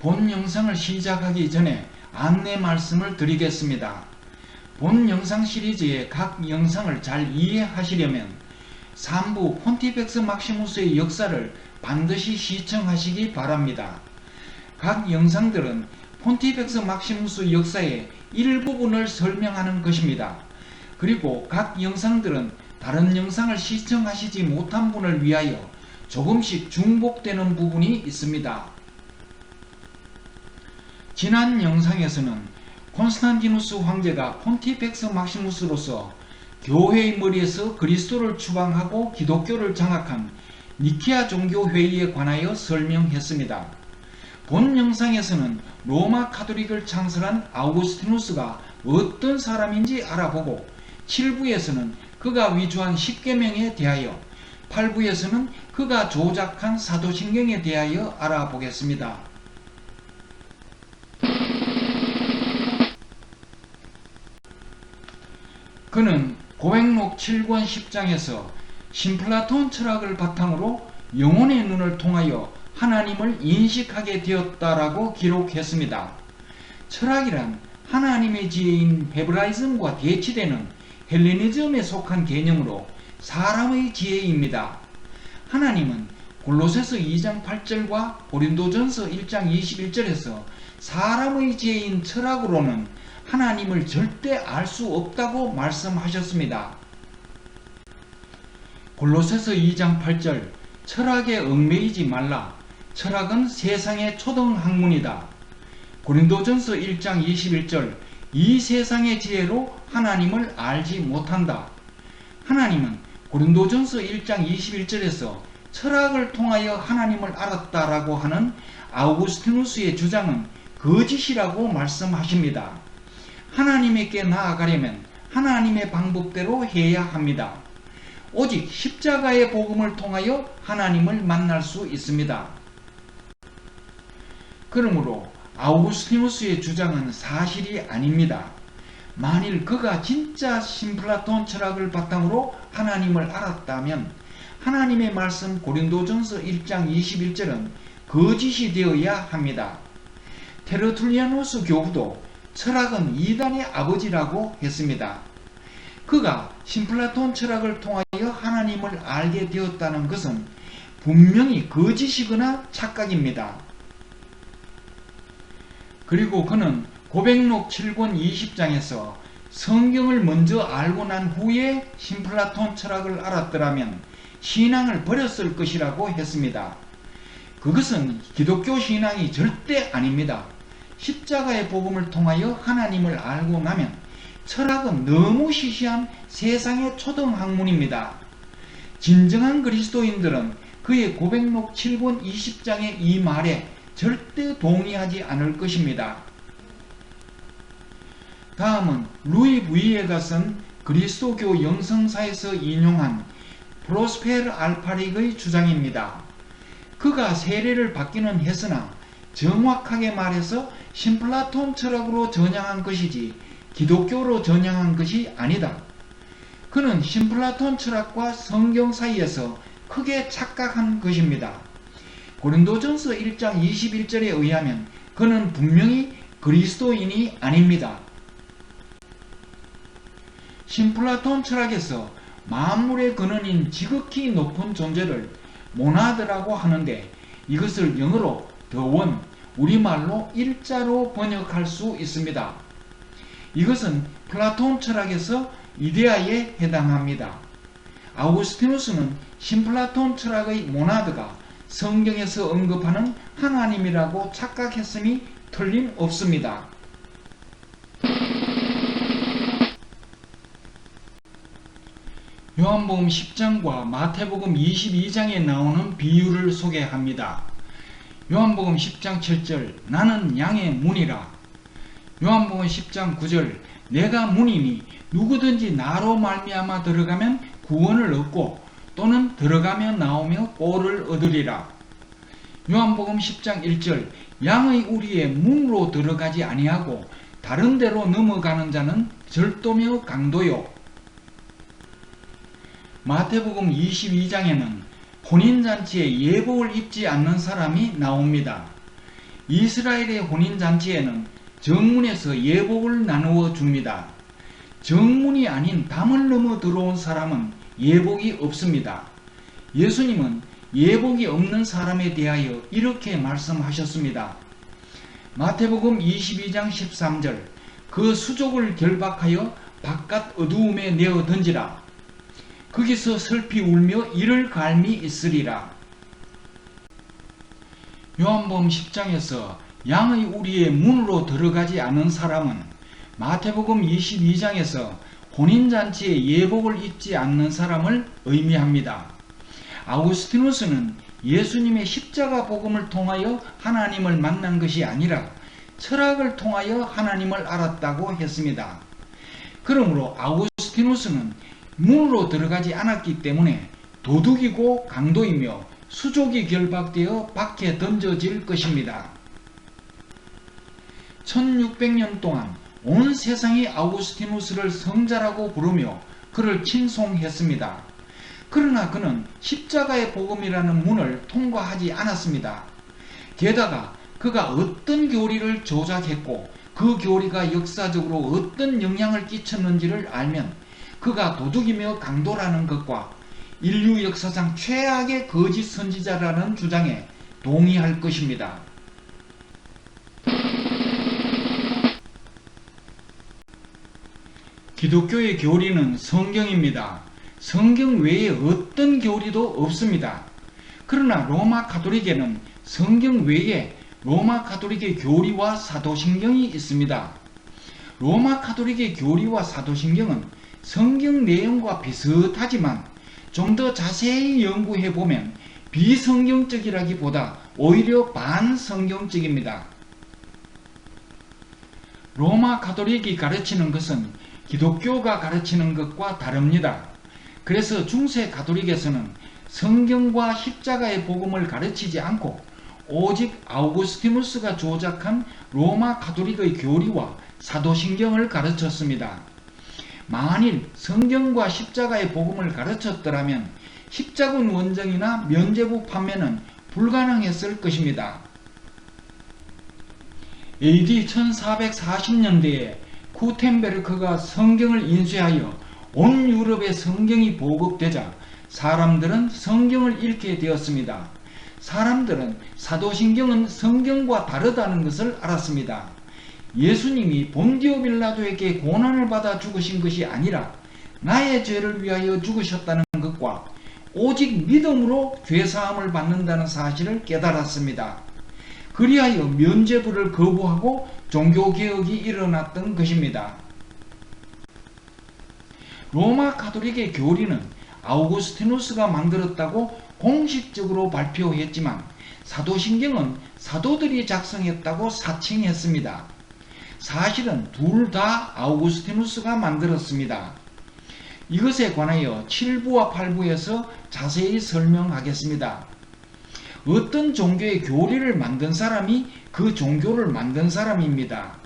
본 영상을 시작하기 전에 안내 말씀을 드리겠습니다. 본 영상 시리즈의 각 영상을 잘 이해하시려면 3부 폰티펙스 막시무스의 역사를 반드시 시청하시기 바랍니다. 각 영상들은 폰티펙스 막시무스 역사의 일부분을 설명하는 것입니다. 그리고 각 영상들은 다른 영상을 시청하시지 못한 분을 위하여 조금씩 중복되는 부분이 있습니다. 지난 영상에서는 콘스탄티누스 황제가 폰티펙스 막시무스로서 교회의 머리에서 그리스도를 추방하고 기독교를 장악한 니케아 종교회의에 관하여 설명했습니다. 본 영상에서는 로마 카톨릭을 창설한 아우구스티누스가 어떤 사람인지 알아보고 7부에서는 그가 위조한 십계명에 대하여 8부에서는 그가 조작한 사도신경에 대하여 알아보겠습니다. 그는 고백록 7권 10장에서 신플라톤 철학을 바탕으로 영혼의 눈을 통하여 하나님을 인식하게 되었다라고 기록했습니다. 철학이란 하나님의 지혜인 헤브라이즘과 대치되는 헬레니즘에 속한 개념으로 사람의 지혜입니다. 하나님은 골로새서 2장 8절과 고린도전서 1장 21절에서 사람의 지혜인 철학으로는 하나님을 절대 알 수 없다고 말씀하셨습니다. 골로새서 2장 8절 철학에 얽매이지 말라. 철학은 세상의 초등학문이다. 고린도전서 1장 21절 이 세상의 지혜로 하나님을 알지 못한다. 하나님은 고린도전서 1장 21절에서 철학을 통하여 하나님을 알았다라고 하는 아우구스티누스의 주장은 거짓이라고 말씀하십니다. 하나님에게 나아가려면 하나님의 방법대로 해야 합니다. 오직 십자가의 복음을 통하여 하나님을 만날 수 있습니다. 그러므로 아우구스티누스의 주장은 사실이 아닙니다. 만일 그가 진짜 신플라톤 철학을 바탕으로 하나님을 알았다면 하나님의 말씀 고린도전서 1장 21절은 거짓이 되어야 합니다. 테르툴리아누스 교부도 철학은 이단의 아버지라고 했습니다. 그가 신플라톤 철학을 통하여 하나님을 알게 되었다는 것은 분명히 거짓이거나 착각입니다. 그리고 그는 고백록 7권 20장에서 성경을 먼저 알고 난 후에 신플라톤 철학을 알았더라면 신앙을 버렸을 것이라고 했습니다. 그것은 기독교 신앙이 절대 아닙니다. 십자가의 복음을 통하여 하나님을 알고 나면 철학은 너무 시시한 세상의 초등학문입니다. 진정한 그리스도인들은 그의 고백록 7권 20장의 이 말에 절대 동의하지 않을 것입니다. 다음은 루이 부이에가 쓴 그리스도교 영성사에서 인용한 프로스페르 알파릭의 주장입니다. 그가 세례를 받기는 했으나 정확하게 말해서 신플라톤 철학으로 전향한 것이지 기독교로 전향한 것이 아니다. 그는 신플라톤 철학과 성경 사이에서 크게 착각한 것입니다. 고린도전서 1장 21절에 의하면 그는 분명히 그리스도인이 아닙니다. 신플라톤 철학에서 만물의 근원인 지극히 높은 존재를 모나드라고 하는데 이것을 영어로 the one, 우리말로 일자로 번역할 수 있습니다. 이것은 플라톤 철학에서 이데아에 해당합니다. 아우구스티누스는 신플라톤 철학의 모나드가 성경에서 언급하는 하나님이라고 착각했음이 틀림없습니다. 요한복음 10장과 마태복음 22장에 나오는 비유를 소개합니다. 요한복음 10장 7절 나는 양의 문이라. 요한복음 10장 9절 내가 문이니 누구든지 나로 말미암아 들어가면 구원을 얻고 또는 들어가며 나오며 꼴을 얻으리라. 요한복음 10장 1절 양의 우리의 문으로 들어가지 아니하고 다른 데로 넘어가는 자는 절도며 강도요. 마태복음 22장에는 혼인잔치에 예복을 입지 않는 사람이 나옵니다. 이스라엘의 혼인잔치에는 정문에서 예복을 나누어 줍니다. 정문이 아닌 담을 넘어 들어온 사람은 예복이 없습니다. 예수님은 예복이 없는 사람에 대하여 이렇게 말씀하셨습니다. 마태복음 22장 13절 그 수족을 결박하여 바깥 어두움에 내어 던지라. 거기서 슬피 울며 이를 갈미 있으리라. 요한복음 10장에서 양의 우리의 문으로 들어가지 않은 사람은 마태복음 22장에서 혼인잔치에 예복을 입지 않는 사람을 의미합니다. 아우구스티누스는 예수님의 십자가 복음을 통하여 하나님을 만난 것이 아니라 철학을 통하여 하나님을 알았다고 했습니다. 그러므로 아우구스티누스는 문으로 들어가지 않았기 때문에 도둑이고 강도이며 수족이 결박되어 밖에 던져질 것입니다. 1600년 동안 온 세상이 아우구스티누스를 성자라고 부르며 그를 칭송했습니다. 그러나 그는 십자가의 복음이라는 문을 통과하지 않았습니다. 게다가 그가 어떤 교리를 조작했고 그 교리가 역사적으로 어떤 영향을 끼쳤는지를 알면 그가 도둑이며 강도라는 것과 인류 역사상 최악의 거짓 선지자라는 주장에 동의할 것입니다. 기독교의 교리는 성경입니다. 성경 외에 어떤 교리도 없습니다. 그러나 로마 가톨릭에는 성경 외에 로마 가톨릭의 교리와 사도신경이 있습니다. 로마 가톨릭의 교리와 사도신경은 성경 내용과 비슷하지만 좀 더 자세히 연구해보면 비성경적이라기보다 오히려 반성경적입니다. 로마 가톨릭이 가르치는 것은 기독교가 가르치는 것과 다릅니다. 그래서 중세 가톨릭에서는 성경과 십자가의 복음을 가르치지 않고 오직 아우구스티누스가 조작한 로마 가톨릭의 교리와 사도신경을 가르쳤습니다. 만일 성경과 십자가의 복음을 가르쳤더라면 십자군 원정이나 면죄부 판매는 불가능했을 것입니다. AD 1440년대에 구텐베르크가 성경을 인쇄하여 온 유럽에 성경이 보급되자 사람들은 성경을 읽게 되었습니다. 사람들은 사도신경은 성경과 다르다는 것을 알았습니다. 예수님이 본디오 빌라도에게 고난을 받아 죽으신 것이 아니라 나의 죄를 위하여 죽으셨다는 것과 오직 믿음으로 죄사함을 받는다는 사실을 깨달았습니다. 그리하여 면죄부를 거부하고 종교개혁이 일어났던 것입니다. 로마 가톨릭의 교리는 아우구스티누스가 만들었다고 공식적으로 발표했지만 사도신경은 사도들이 작성했다고 사칭했습니다. 사실은 둘 다 아우구스티누스가 만들었습니다. 이것에 관하여 7부와 8부에서 자세히 설명하겠습니다. 어떤 종교의 교리를 만든 사람이 그 종교를 만든 사람입니다.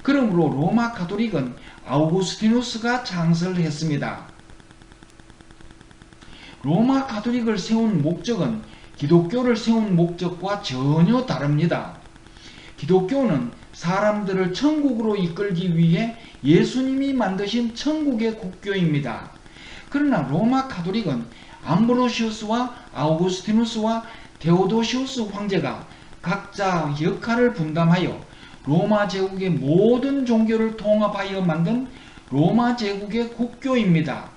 그러므로 로마 가톨릭은 아우구스티누스가 창설했습니다. 로마 가톨릭을 세운 목적은 기독교를 세운 목적과 전혀 다릅니다. 기독교는 사람들을 천국으로 이끌기 위해 예수님이 만드신 천국의 국교입니다. 그러나 로마 가톨릭은 암브로시우스와 아우구스티누스와 데오도시우스 황제가 각자 역할을 분담하여 로마 제국의 모든 종교를 통합하여 만든 로마 제국의 국교입니다.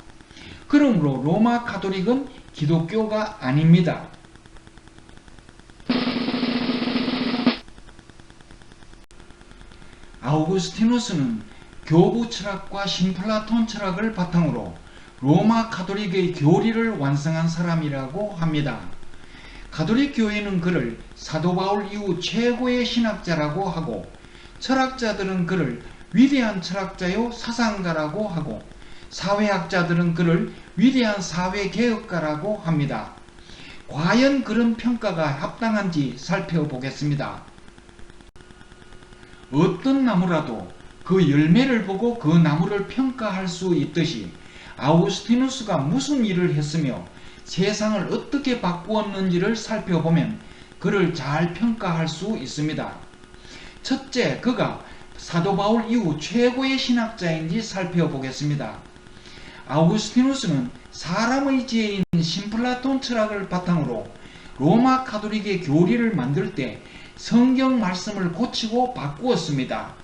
그러므로 로마 가톨릭은 기독교가 아닙니다. 아우구스티누스는 교부 철학과 신플라톤 철학을 바탕으로 로마 가톨릭의 교리를 완성한 사람이라고 합니다. 가톨릭 교회는 그를 사도 바울 이후 최고의 신학자라고 하고 철학자들은 그를 위대한 철학자요 사상가라고 하고 사회학자들은 그를 위대한 사회개혁가라고 합니다. 과연 그런 평가가 합당한지 살펴보겠습니다. 어떤 나무라도 그 열매를 보고 그 나무를 평가할 수 있듯이 아우구스티누스가 무슨 일을 했으며 세상을 어떻게 바꾸었는지를 살펴보면 그를 잘 평가할 수 있습니다. 첫째, 그가 사도 바울 이후 최고의 신학자인지 살펴보겠습니다. 아우구스티누스는 사람의 지혜인 신플라톤 철학을 바탕으로 로마 가톨릭의 교리를 만들 때 성경 말씀을 고치고 바꾸었습니다.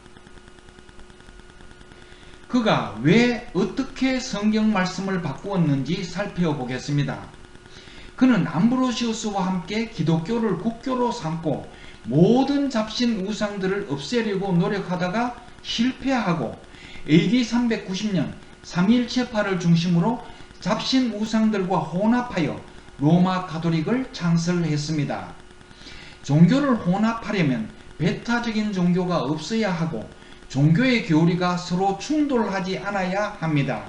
그가 왜 어떻게 성경 말씀을 바꾸었는지 살펴보겠습니다. 그는 암브로시우스와 함께 기독교를 국교로 삼고 모든 잡신 우상들을 없애려고 노력하다가 실패하고 AD 390년 3.1체파를 중심으로 잡신 우상들과 혼합하여 로마 가톨릭을 창설했습니다. 종교를 혼합하려면 배타적인 종교가 없어야 하고 종교의 교리가 서로 충돌하지 않아야 합니다.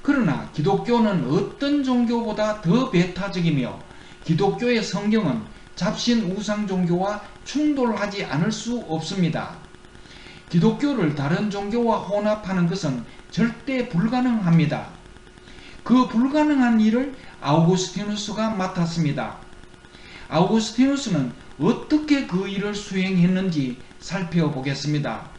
그러나 기독교는 어떤 종교보다 더 배타적이며 기독교의 성경은 잡신 우상 종교와 충돌하지 않을 수 없습니다. 기독교를 다른 종교와 혼합하는 것은 절대 불가능합니다. 그 불가능한 일을 아우구스티누스가 맡았습니다. 아우구스티누스는 어떻게 그 일을 수행했는지 살펴보겠습니다.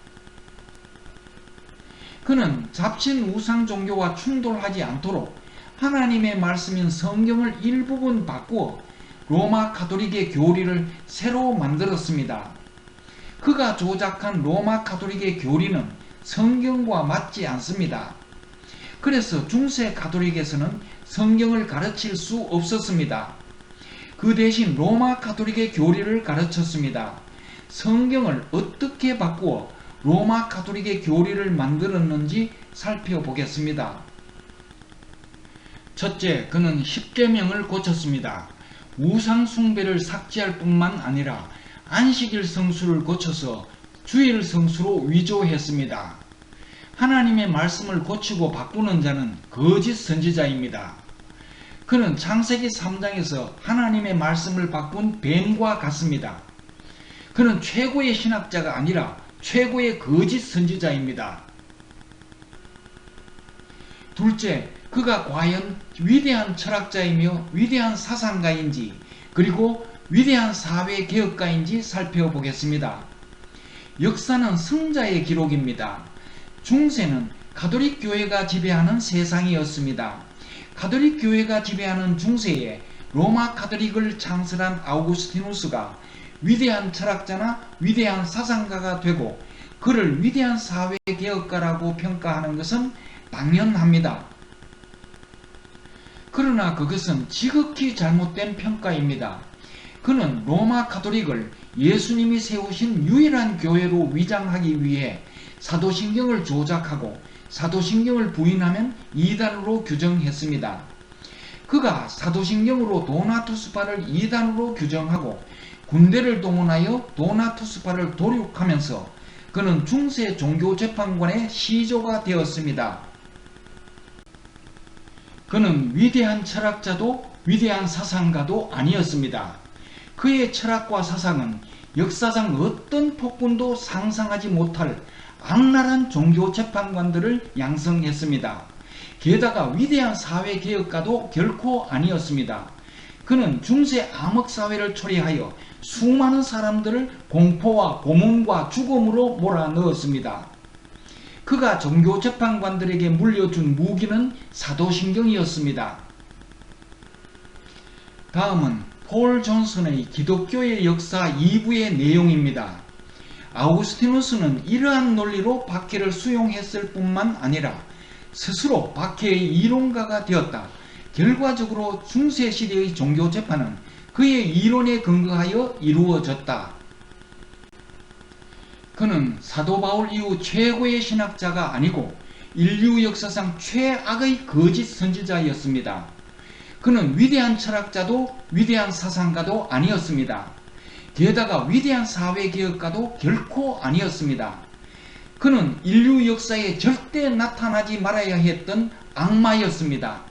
그는 잡신 우상 종교와 충돌하지 않도록 하나님의 말씀인 성경을 일부분 바꾸어 로마 가톨릭의 교리를 새로 만들었습니다. 그가 조작한 로마 가톨릭의 교리는 성경과 맞지 않습니다. 그래서 중세 가톨릭에서는 성경을 가르칠 수 없었습니다. 그 대신 로마 가톨릭의 교리를 가르쳤습니다. 성경을 어떻게 바꾸어 로마 가톨릭의 교리를 만들었는지 살펴보겠습니다. 첫째, 그는 십계명을 고쳤습니다. 우상 숭배를 삭제할 뿐만 아니라 안식일 성수를 고쳐서 주일 성수로 위조했습니다. 하나님의 말씀을 고치고 바꾸는 자는 거짓 선지자입니다. 그는 창세기 3장에서 하나님의 말씀을 바꾼 뱀과 같습니다. 그는 최고의 신학자가 아니라 최고의 거짓 선지자입니다. 둘째, 그가 과연 위대한 철학자이며 위대한 사상가인지 그리고 위대한 사회개혁가인지 살펴보겠습니다. 역사는 승자의 기록입니다. 중세는 가톨릭 교회가 지배하는 세상이었습니다. 가톨릭 교회가 지배하는 중세에 로마 가톨릭을 창설한 아우구스티누스가 위대한 철학자나 위대한 사상가가 되고 그를 위대한 사회개혁가라고 평가하는 것은 당연합니다. 그러나 그것은 지극히 잘못된 평가입니다. 그는 로마 가톨릭을 예수님이 세우신 유일한 교회로 위장하기 위해 사도신경을 조작하고 사도신경을 부인하면 이단으로 규정했습니다. 그가 사도신경으로 도나투스파를 이단으로 규정하고 군대를 동원하여 도나투스파를 도륙하면서 그는 중세 종교재판관의 시조가 되었습니다. 그는 위대한 철학자도 위대한 사상가도 아니었습니다. 그의 철학과 사상은 역사상 어떤 폭군도 상상하지 못할 악랄한 종교재판관들을 양성했습니다. 게다가 위대한 사회개혁가도 결코 아니었습니다. 그는 중세 암흑사회를 초래하여 수많은 사람들을 공포와 고문과 죽음으로 몰아넣었습니다. 그가 종교재판관들에게 물려준 무기는 사도신경이었습니다. 다음은 폴 존슨의 기독교의 역사 2부의 내용입니다. 아우구스티누스는 이러한 논리로 박해를 수용했을 뿐만 아니라 스스로 박해의 이론가가 되었다. 결과적으로 중세시대의 종교재판은 그의 이론에 근거하여 이루어졌다. 그는 사도 바울 이후 최고의 신학자가 아니고 인류 역사상 최악의 거짓 선지자였습니다. 그는 위대한 철학자도 위대한 사상가도 아니었습니다. 게다가 위대한 사회개혁가도 결코 아니었습니다. 그는 인류 역사에 절대 나타나지 말아야 했던 악마였습니다.